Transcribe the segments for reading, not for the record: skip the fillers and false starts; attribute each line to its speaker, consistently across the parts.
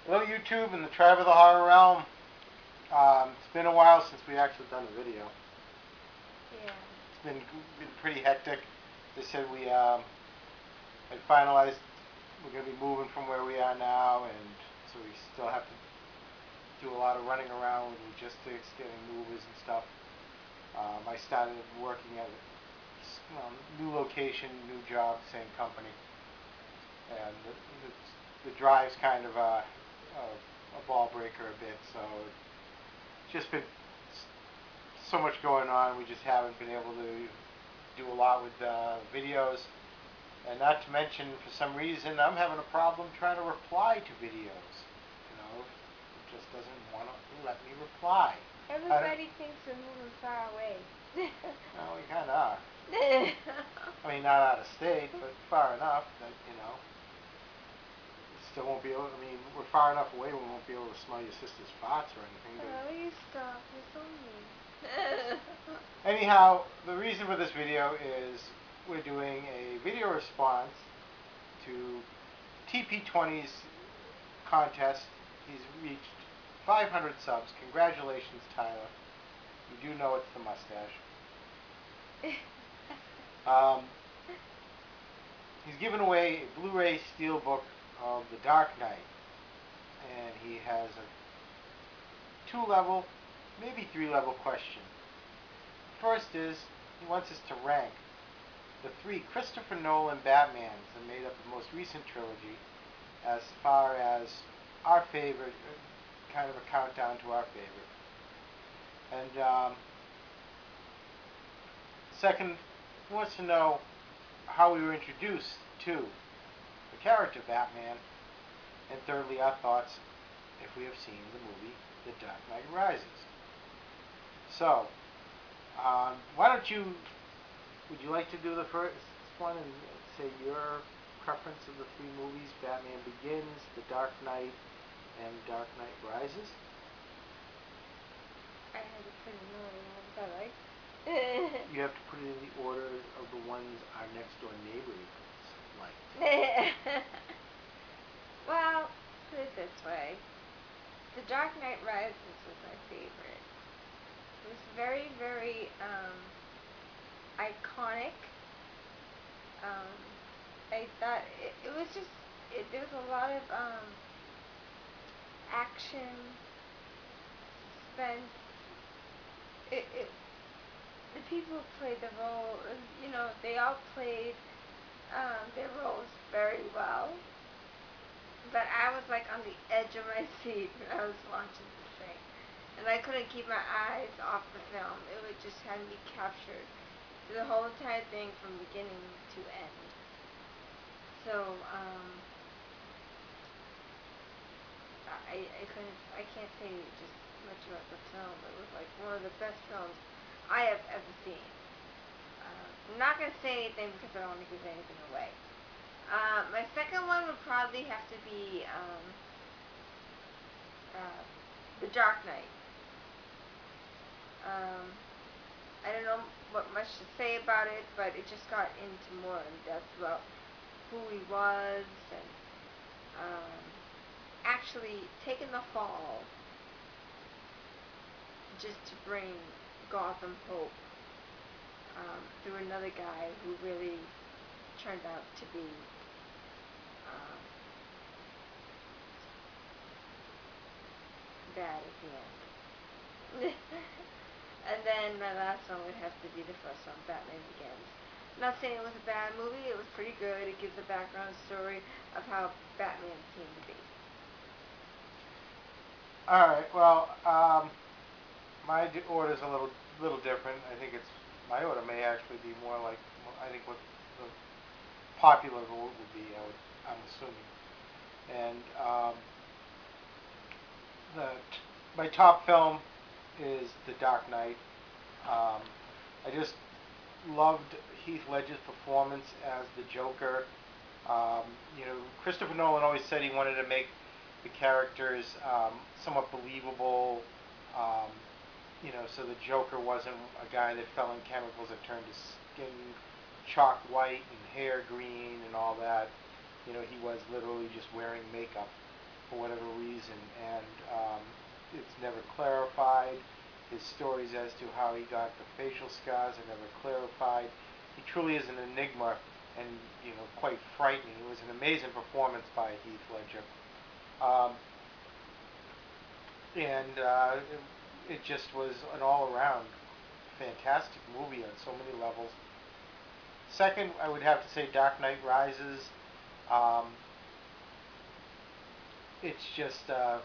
Speaker 1: Hello YouTube and the tribe of the horror realm. It's been a while since we actually done a video.
Speaker 2: Yeah.
Speaker 1: It's been pretty hectic. They said we had finalized, we're going to be moving from where we are now, and so we still have to do a lot of running around with logistics, getting movers and stuff. I started working at a new location, new job, same company, and the drive's kind of a ball breaker a bit, so it's just been so much going on. We just haven't been able to do a lot with videos, and not to mention, for some reason, I'm having a problem trying to reply to videos. You know, it just doesn't want to let me reply.
Speaker 2: Everybody thinks we're moving far away.
Speaker 1: Well, we kind of are. I mean, not out of state, but far enough that, you know, still won't be able, I mean, we're far enough away we won't be able to smell your sister's farts or anything.
Speaker 2: Oh, you stop. You're so mean.
Speaker 1: Anyhow, the reason for this video is we're doing a video response to TP20's contest. He's reached 500 subs. Congratulations, Tyler. You do know it's the mustache. He's given away a Blu-ray Steelbook of The Dark Knight, and he has a 2-level, maybe 3-level question. First is, he wants us to rank the 3 Christopher Nolan Batmans that made up the most recent trilogy as far as our favorite, kind of a countdown to our favorite. And second, he wants to know how we were introduced to the character Batman, and thirdly, our thoughts if we have seen the movie The Dark Knight Rises. So, why don't you, would you like to do the first one and say your preference of the 3 movies, Batman Begins, The Dark Knight, and Dark Knight Rises?
Speaker 2: I had to put it in order, was that right?
Speaker 1: You have to put it in the order of the ones our next door neighbor liked.
Speaker 2: Well, put it this way. The Dark Knight Rises was my favorite. It was very, very iconic. I thought it was just, there was a lot of action, suspense. The people who played the role, you know, they all played their roles very well. But I was like on the edge of my seat when I was watching this thing. And I couldn't keep my eyes off the film. It would just have me captured through the whole entire thing from beginning to end. So, I can't say just much about the film. It was like one of the best films I have ever seen. I'm not going to say anything because I don't want to give anything away. My second one would probably have to be The Dark Knight. I don't know what much to say about it, but it just got into more in depth about who he was and actually taking the fall just to bring Gotham hope through another guy who really turned out to be bad at the end. And then my last one would have to be the first one, Batman Begins. I'm not saying it was a bad movie, it was pretty good. It gives a background story of how Batman came to be.
Speaker 1: Alright, well, my order's a little different. I think my order may actually be more like, I think what the popular vote would be, I'm assuming. And my top film is The Dark Knight. I just loved Heath Ledger's performance as the Joker. You know, Christopher Nolan always said he wanted to make the characters somewhat believable. You know, so the Joker wasn't a guy that fell in chemicals that turned his skin chalk white and hair green and all that. You know, he was literally just wearing makeup. for whatever reason, and it's never clarified. His stories as to how he got the facial scars are never clarified. He truly is an enigma, and quite frightening. It was an amazing performance by Heath Ledger, and it just was an all-around fantastic movie on so many levels. Second, I would have to say Dark Knight Rises. Um, it's just the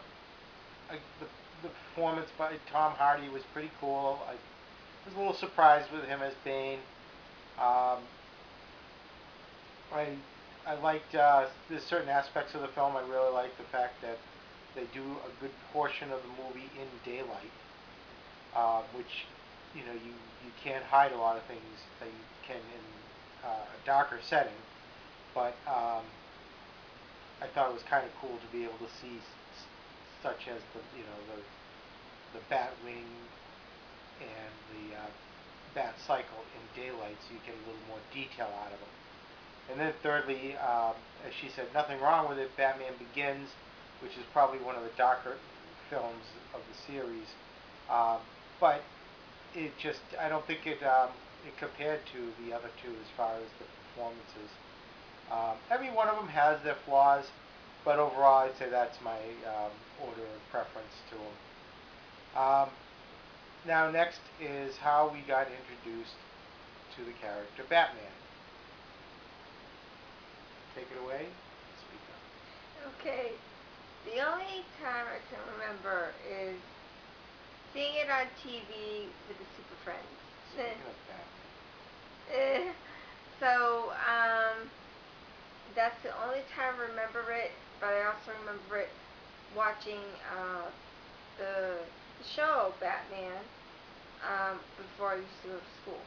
Speaker 1: performance by Tom Hardy was pretty cool. I was a little surprised with him as Bane. Um, I liked there's certain aspects of the film. I really like the fact that they do a good portion of the movie in daylight, which you can't hide a lot of things that you can in a darker setting. But I thought it was kind of cool to be able to see such as the bat wing and the bat cycle in daylight, so you get a little more detail out of them. And then thirdly, as she said, nothing wrong with it. Batman Begins, which is probably one of the darker films of the series, but I don't think it compared to the other two as far as the performances. Every one of them has their flaws, but overall I'd say that's my order of preference to them. Now next is how we got introduced to the character Batman. Take it away. Speak up.
Speaker 2: Okay. The only time I can remember is seeing it on TV with the Super Friends.
Speaker 1: Speaking of Batman.
Speaker 2: So, that's the only time I remember it, but I also remember it watching the show Batman before I used to go to school,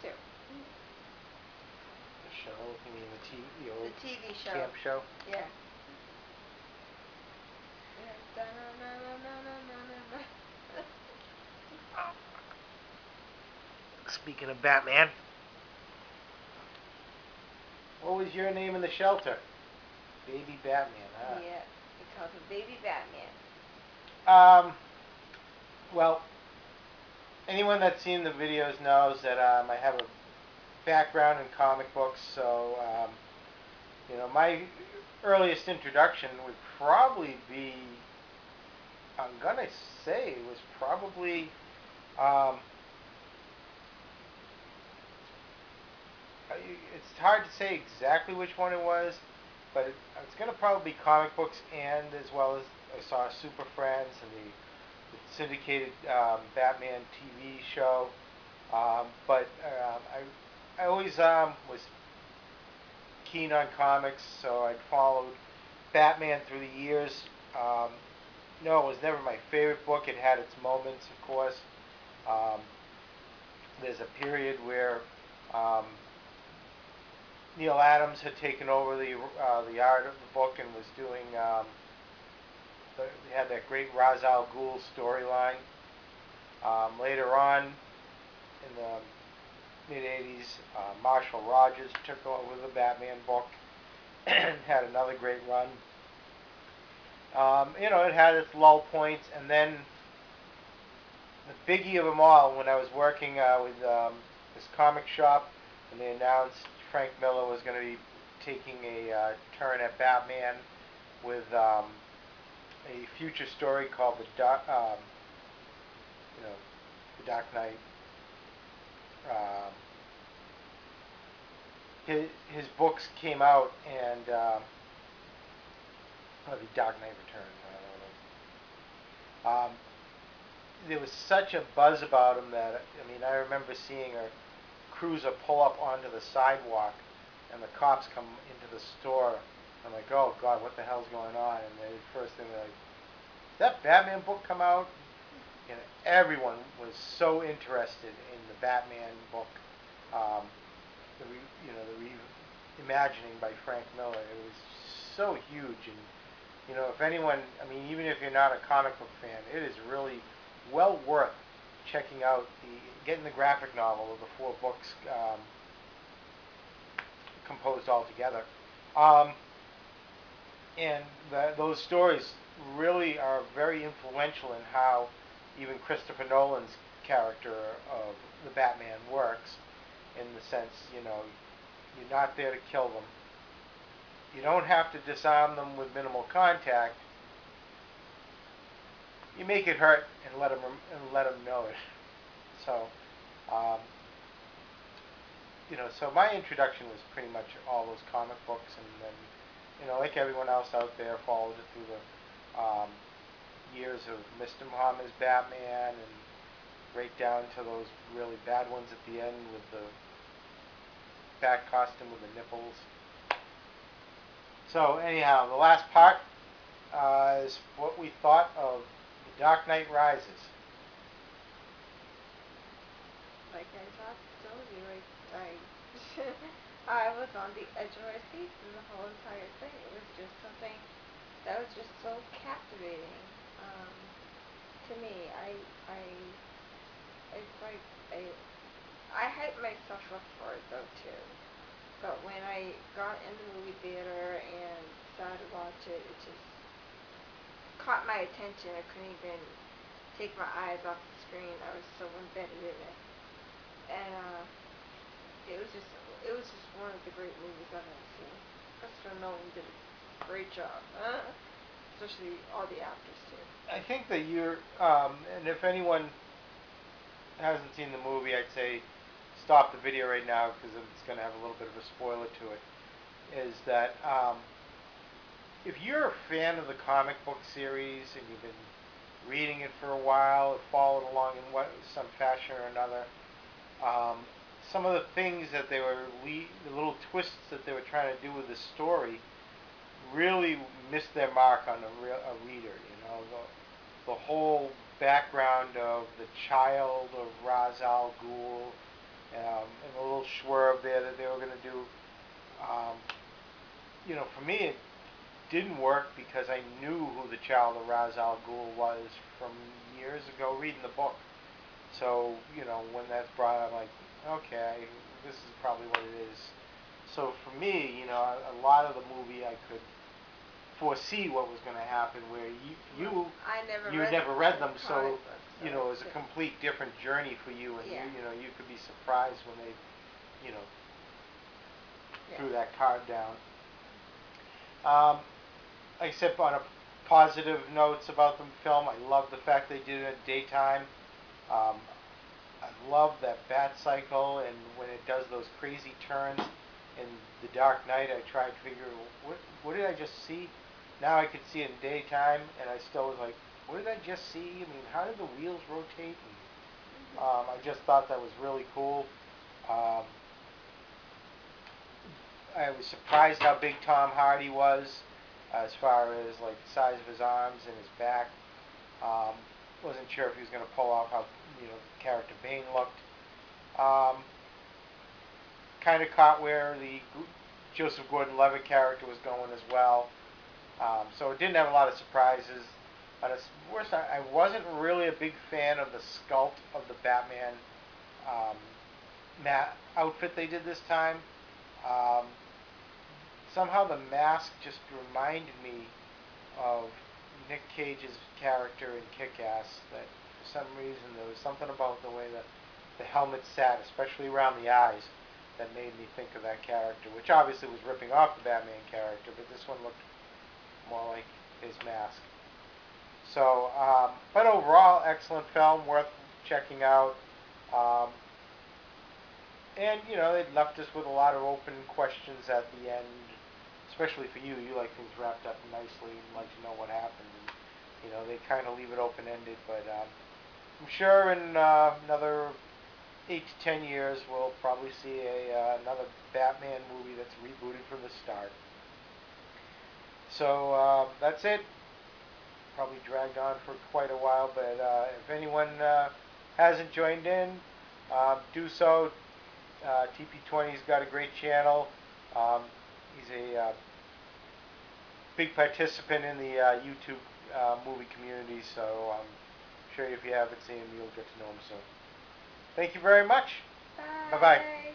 Speaker 2: too.
Speaker 1: The show? You mean the old
Speaker 2: TV show.
Speaker 1: camp show?
Speaker 2: Yeah.
Speaker 1: Speaking of Batman, what was your name in the shelter? Baby Batman, huh?
Speaker 2: Yeah, they called him Baby Batman.
Speaker 1: Well, anyone that's seen the videos knows that I have a background in comic books, so my earliest introduction would probably be, I'm gonna say it was probably it's hard to say exactly which one it was, but it's going to probably be comic books, and as well as I saw Super Friends and the syndicated Batman TV show. But I always was keen on comics, so I'd followed Batman through the years. No, it was never my favorite book. It had its moments, of course. Um, there's a period where Neil Adams had taken over the art of the book and was doing. They had that great Ra's al Ghul storyline. Later on, in the mid '80s, Marshall Rogers took over the Batman book and had another great run. It had its lull points, and then the biggie of them all, when I was working with this comic shop, and they announced Frank Miller was going to be taking a turn at Batman with a future story called the Dark Knight. His books came out, and the Dark Knight Returns. There was such a buzz about him that I remember seeing a cruiser pull up onto the sidewalk, and the cops come into the store. I'm like, oh God, what the hell's going on? And the first thing they're like, did that Batman book come out? Everyone was so interested in the Batman book, the reimagining by Frank Miller. It was so huge, and if anyone, even if you're not a comic book fan, it is really well worth checking out getting the graphic novel of the 4 books composed all together. And those stories really are very influential in how even Christopher Nolan's character of the Batman works, in the sense, you're not there to kill them. You don't have to disarm them with minimal contact. You make it hurt and let them know it. So, um, so my introduction was pretty much all those comic books, and then, like everyone else out there, followed it through the years of Mr. Muhammad's Batman, and right down to those really bad ones at the end with the bat costume with the nipples. So anyhow, the last part is what we thought of The Dark Knight Rises.
Speaker 2: Like I told you, I was on the edge of my seat through the whole entire thing. It was just something that was just so captivating to me. I, it's like I hyped myself up for it though too. But when I got in the movie theater and started to watch it, it just caught my attention. I couldn't even take my eyes off the screen. I was so embedded in it, and it was just one of the great movies I've ever seen. Christopher Nolan did a great job, especially all the actors too.
Speaker 1: I think that and if anyone hasn't seen the movie, I'd say stop the video right now because it's going to have a little bit of a spoiler to it. Is that if you're a fan of the comic book series and you've been reading it for a while or followed along in some fashion or another, some of the things that the little twists that they were trying to do with the story really missed their mark on a reader. The whole background of the child of Ra's al Ghul, and the little swerve there that they were going to do. Um, for me, it didn't work because I knew who the child of Ra's al Ghul was from years ago reading the book. So, when that's brought up, I'm like, okay, this is probably what it is. So for me, a lot of the movie I could foresee what was going to happen, where you never read them, so it was a complete different journey for you, and you could be surprised when they threw that card down. Like I said, on a positive notes about the film, I love the fact they did it at daytime. Um, I love that bat cycle, and when it does those crazy turns in The Dark Knight, I tried to figure what did I just see. Now I could see it in daytime, and I still was like, what did I just see? I mean, how did the wheels rotate? And I just thought that was really cool. Um, I was surprised how big Tom Hardy was, as far as like the size of his arms and his back. Wasn't sure if he was going to pull off how the character Bane looked. Kind of caught where the Joseph Gordon-Levitt character was going as well. So it didn't have a lot of surprises. Worse, I wasn't really a big fan of the sculpt of the Batman outfit they did this time. Um, Somehow the mask just reminded me of Nick Cage's character in Kick-Ass. That for some reason there was something about the way that the helmet sat, especially around the eyes, that made me think of that character, which obviously was ripping off the Batman character, but this one looked more like his mask. So, but overall, excellent film, worth checking out. Um, and, they left us with a lot of open questions at the end, especially for you. You like things wrapped up nicely and like to know what happened. And, they kind of leave it open-ended, but I'm sure in another 8 to 10 years we'll probably see another Batman movie that's rebooted from the start. So that's it. Probably dragged on for quite a while, but if anyone hasn't joined in, do so. TP20's got a great channel. He's a big participant in the YouTube movie community, so I'm sure if you haven't seen him, you'll get to know him soon. Thank you very much.
Speaker 2: Bye.
Speaker 1: Bye-bye.